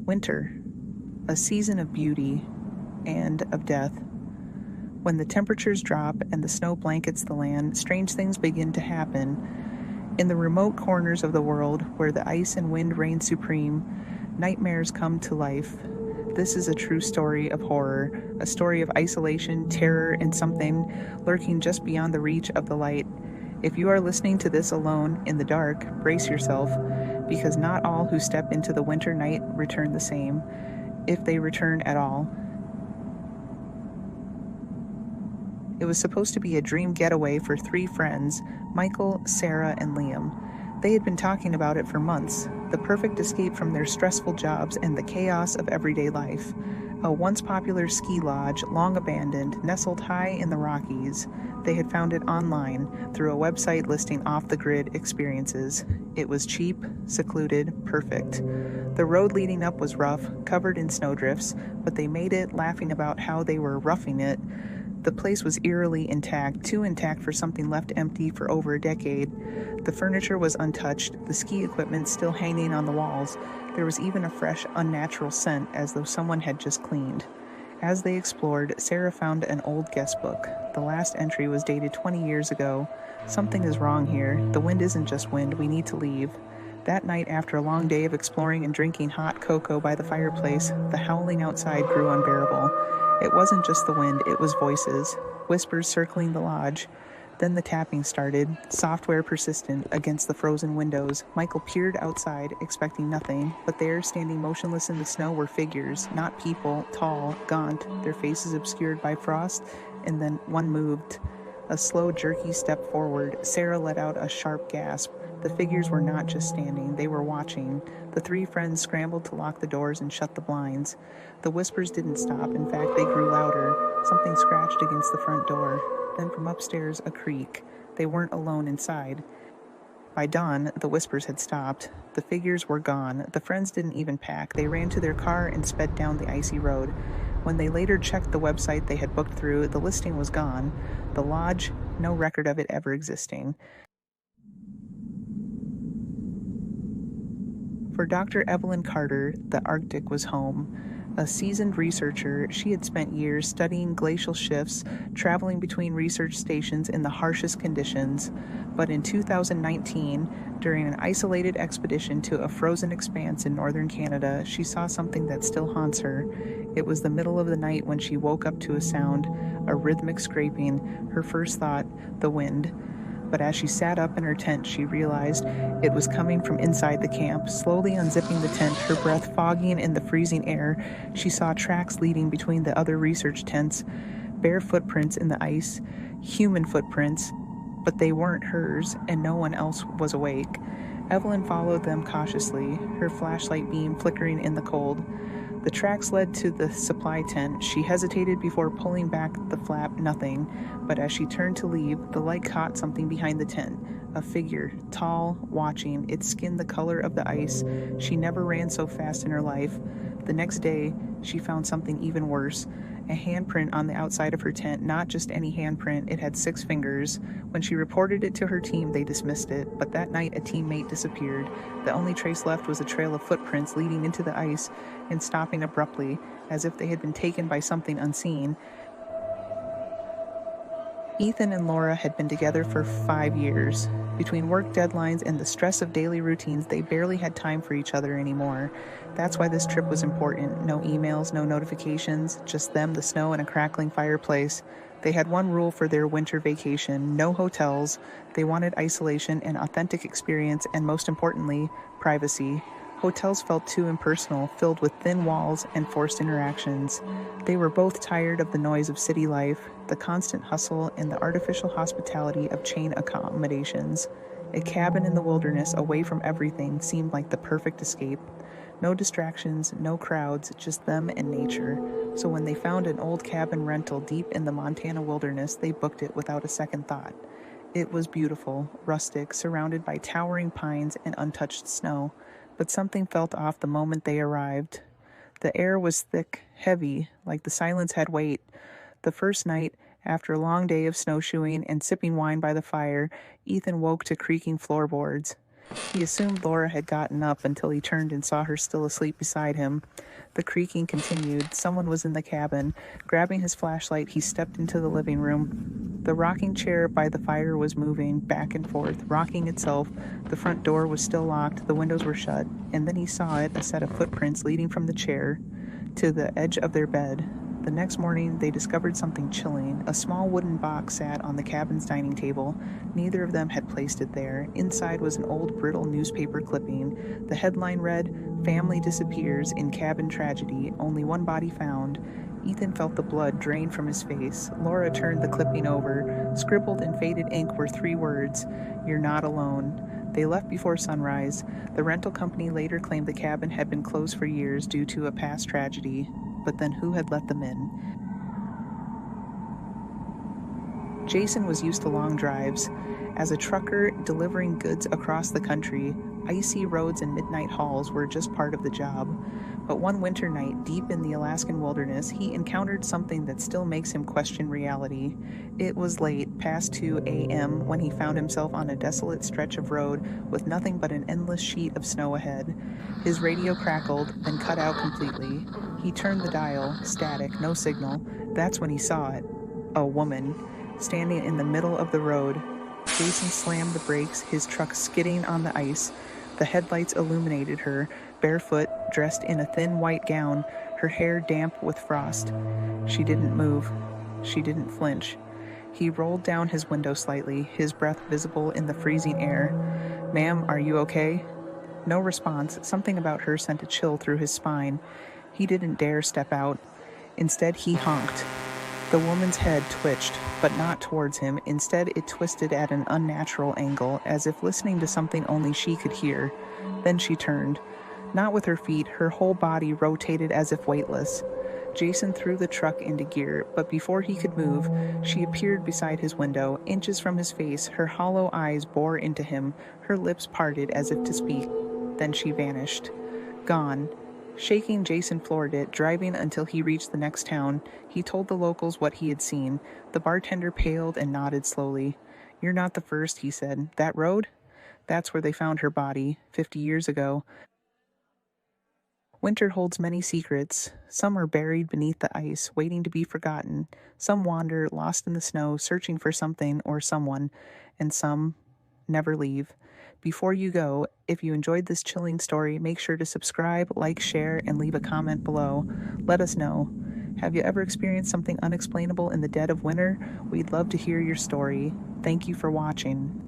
Winter, a season of beauty and of death. When the temperatures drop and the snow blankets the land, strange things begin to happen. In the remote corners of the world where the ice and wind reign supreme, nightmares come to life. This is a true story of horror, a story of isolation, terror, and something lurking just beyond the reach of the light. If you are listening to this alone in the dark, brace yourself, because not all who step into the winter night return the same, if they return at all. It was supposed to be a dream getaway for 3 friends, Michael, Sarah, and Liam. They had been talking about it for months, the perfect escape from their stressful jobs and the chaos of everyday life. A once popular ski lodge, long abandoned, nestled high in the Rockies. They had found it online through a website listing off-the-grid experiences. It was cheap, secluded, perfect. The road leading up was rough, covered in snowdrifts, but they made it, laughing about how they were roughing it. The place was eerily intact, too intact for something left empty for over a decade. The furniture was untouched, the ski equipment still hanging on the walls. There was even a fresh, unnatural scent, as though someone had just cleaned. As they explored, Sarah found an old guest book. The last entry was dated 20 years ago. Something is wrong here. The wind isn't just wind. We need to leave. That night, after a long day of exploring and drinking hot cocoa by the fireplace, the howling outside grew unbearable. It wasn't just the wind, it was voices, whispers circling the lodge. Then the tapping started, software persistent, against the frozen windows. Michael peered outside, expecting nothing, but there, standing motionless in the snow, were figures, not people, tall, gaunt, their faces obscured by frost, and then one moved. A slow, jerky step forward. Sarah let out a sharp gasp. The figures were not just standing, they were watching. The 3 friends scrambled to lock the doors and shut the blinds. The whispers didn't stop. In fact, they grew louder. Something scratched against the front door. Then from upstairs, a creak. They weren't alone inside. By dawn, the whispers had stopped. The figures were gone. The friends didn't even pack. They ran to their car and sped down the icy road. When they later checked the website they had booked through, the listing was gone. The lodge, no record of it ever existing. For Dr. Evelyn Carter, the Arctic was home. A seasoned researcher, she had spent years studying glacial shifts, traveling between research stations in the harshest conditions. But in 2019, during an isolated expedition to a frozen expanse in northern Canada, she saw something that still haunts her. It was the middle of the night when she woke up to a sound, a rhythmic scraping. Her first thought, the wind. But as she sat up in her tent, she realized it was coming from inside the camp. Slowly unzipping the tent, her breath fogging in the freezing air, she saw tracks leading between the other research tents, bare footprints in the ice, human footprints, but they weren't hers, and no one else was awake. Evelyn followed them cautiously, her flashlight beam flickering in the cold. The tracks led to the supply tent. She hesitated before pulling back the flap, nothing. But as she turned to leave, the light caught something behind the tent. A figure, tall, watching, its skin the color of the ice. She never ran so fast in her life. The next day, she found something even worse. A handprint on the outside of her tent, not just any handprint, it had 6 fingers. When she reported it to her team, they dismissed it, but that night a teammate disappeared. The only trace left was a trail of footprints leading into the ice and stopping abruptly, as if they had been taken by something unseen. Ethan and Laura had been together for 5 years. Between work deadlines and the stress of daily routines, they barely had time for each other anymore. That's why this trip was important. No emails, no notifications, just them, the snow, and a crackling fireplace. They had one rule for their winter vacation: no hotels. They wanted isolation, an authentic experience, and most importantly, privacy. Hotels felt too impersonal, filled with thin walls and forced interactions. They were both tired of the noise of city life, the constant hustle, and the artificial hospitality of chain accommodations. A cabin in the wilderness, away from everything, seemed like the perfect escape. No distractions, no crowds, just them and nature. So when they found an old cabin rental deep in the Montana wilderness, they booked it without a second thought. It was beautiful, rustic, surrounded by towering pines and untouched snow. But something felt off the moment they arrived. The air was thick, heavy, like the silence had weight. The first night, after a long day of snowshoeing and sipping wine by the fire, Ethan woke to creaking floorboards. He assumed Laura had gotten up until he turned and saw her still asleep beside him. The creaking continued. Someone was in the cabin. Grabbing his flashlight, he stepped into the living room. The rocking chair by the fire was moving back and forth, rocking itself. The front door was still locked, the windows were shut, and then he saw it, a set of footprints leading from the chair to the edge of their bed. The next morning, they discovered something chilling. A small wooden box sat on the cabin's dining table. Neither of them had placed it there. Inside was an old, brittle newspaper clipping. The headline read, "Family disappears in cabin tragedy. Only one body found." Ethan felt the blood drain from his face. Laura turned the clipping over. Scribbled in faded ink were 3 words, "You're not alone." They left before sunrise. The rental company later claimed the cabin had been closed for years due to a past tragedy. But then who had let them in? Jason was used to long drives. As a trucker delivering goods across the country, icy roads and midnight hauls were just part of the job. But one winter night, deep in the Alaskan wilderness, he encountered something that still makes him question reality. It was late, past 2 a.m., when he found himself on a desolate stretch of road with nothing but an endless sheet of snow ahead. His radio crackled, then cut out completely. He turned the dial, static, no signal. That's when he saw it. A woman, standing in the middle of the road. Jason slammed the brakes, his truck skidding on the ice. The headlights illuminated her, barefoot, dressed in a thin white gown, her hair damp with frost. She didn't move. She didn't flinch. He rolled down his window slightly, his breath visible in the freezing air. "Ma'am, are you okay?" No response. Something about her sent a chill through his spine. He didn't dare step out. Instead, he honked. The woman's head twitched, but not towards him. Instead, it twisted at an unnatural angle, as if listening to something only she could hear. Then she turned. Not with her feet, her whole body rotated as if weightless. Jason threw the truck into gear, but before he could move, she appeared beside his window, inches from his face. Her hollow eyes bore into him, her lips parted as if to speak. Then she vanished. Gone. Shaking, Jason floored it, driving until he reached the next town. He told the locals what he had seen. The bartender paled and nodded slowly. "You're not the first," he said. "That road? That's where they found her body, 50 years ago. Winter holds many secrets. Some are buried beneath the ice, waiting to be forgotten. Some wander, lost in the snow, searching for something or someone. And some never leave. Before you go, if you enjoyed this chilling story, make sure to subscribe, like, share, and leave a comment below. Let us know. Have you ever experienced something unexplainable in the dead of winter? We'd love to hear your story. Thank you for watching.